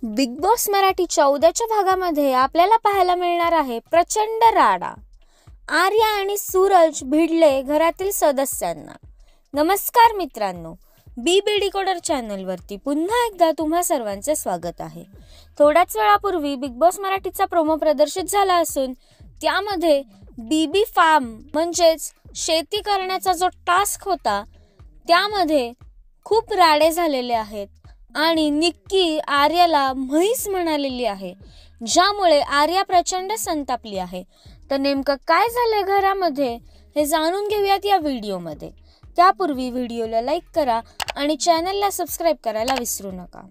Big boss मराठीच्या उद्याच्या भागामध्ये आपल्याला पाहायला मिळणार आहे प्रचंड राडा. आर्या आणि सूरज भिडले घरातील सदस्यांना. नमस्कार मित्रांनो, बी डिकोडर चॅनलवरती पुन्हा एकदा तुम्हा सर्वांचे स्वागत आहे. थोड्याच वेळापूर्वी बिग बॉस मराठीचा प्रोमो प्रदर्शित झाला असून त्यामध्ये बीबी फार्म म्हणजेच शेती करण्याचा जो टास्क होता त्यामध्ये खूप राडे झालेले आहेत आणि निक्की आर्याला म्हैस म्हणालेली आहे, ज्यामुळे आर्या प्रचंड संतापली आहे. तर नेमकं काय झालंय घरामध्ये हे जाणून घेऊयात या व्हिडिओमध्ये. त्यापूर्वी व्हिडिओला लाईक करा आणि चॅनलला सबस्क्राईब करायला विसरू नका.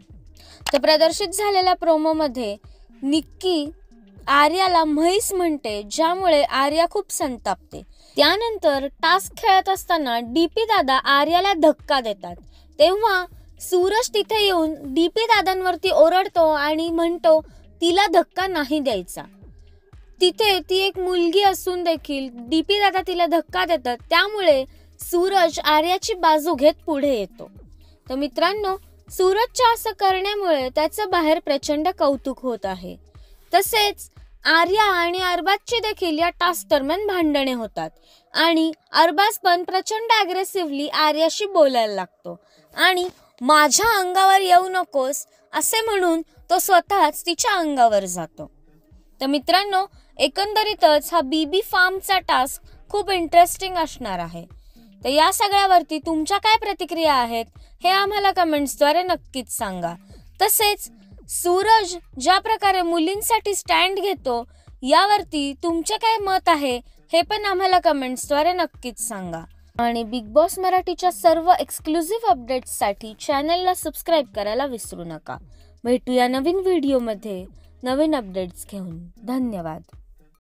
तर प्रदर्शित झालेल्या प्रोमोमध्ये निक्की आर्याला म्हैस म्हणते, ज्यामुळे आर्या खूप संतापते. त्यानंतर टास्क खेळत असताना डीपी दादा आर्याला धक्का देतात, तेव्हा सूरज तिथे येऊन डीपी दादांवरती ओरडतो आणि म्हणतो तिला धक्का नाही द्यायचा. तिथे ती एक मुलगी असून देखील डीपी दादा तिला धक्का देतात, त्यामुळे सूरज आर्याची बाजू घेत पुढे येतो. तर मित्रांनो, सूरजच्या असं करण्यामुळे त्याचं बाहेर प्रचंड कौतुक होत आहे. तसेच आर्या आणि अरबाजची देखील या टास्क दरम्यान भांडणे होतात आणि अरबाज पण प्रचंड अग्रेसिव्हली आर्याशी बोलायला लागतो आणि माझ्या अंगावर येऊ नकोस असे म्हणून तो स्वतःच तिच्या अंगावर जातो. तर मित्रांनो, एकंदरीतच हा बीबी फार्मचा टास्क खूप इंटरेस्टिंग असणार आहे. तर या सगळ्यावरती तुमच्या काय प्रतिक्रिया आहेत हे आम्हाला कमेंट्सद्वारे नक्कीच सांगा. तसेच सूरज ज्या प्रकारे मुलींसाठी स्टँड घेतो यावरती तुमचे काय मत आहे हे पण आम्हाला कमेंट्सद्वारे नक्कीच सांगा. आणि बिग बॉस मराठीच्या सर्व एक्सक्लुझिव्ह अपडेट्ससाठी चॅनलला सबस्क्राईब करायला विसरू नका. भेटूया नवीन व्हिडिओमध्ये नवीन अपडेट्स घेऊन. धन्यवाद.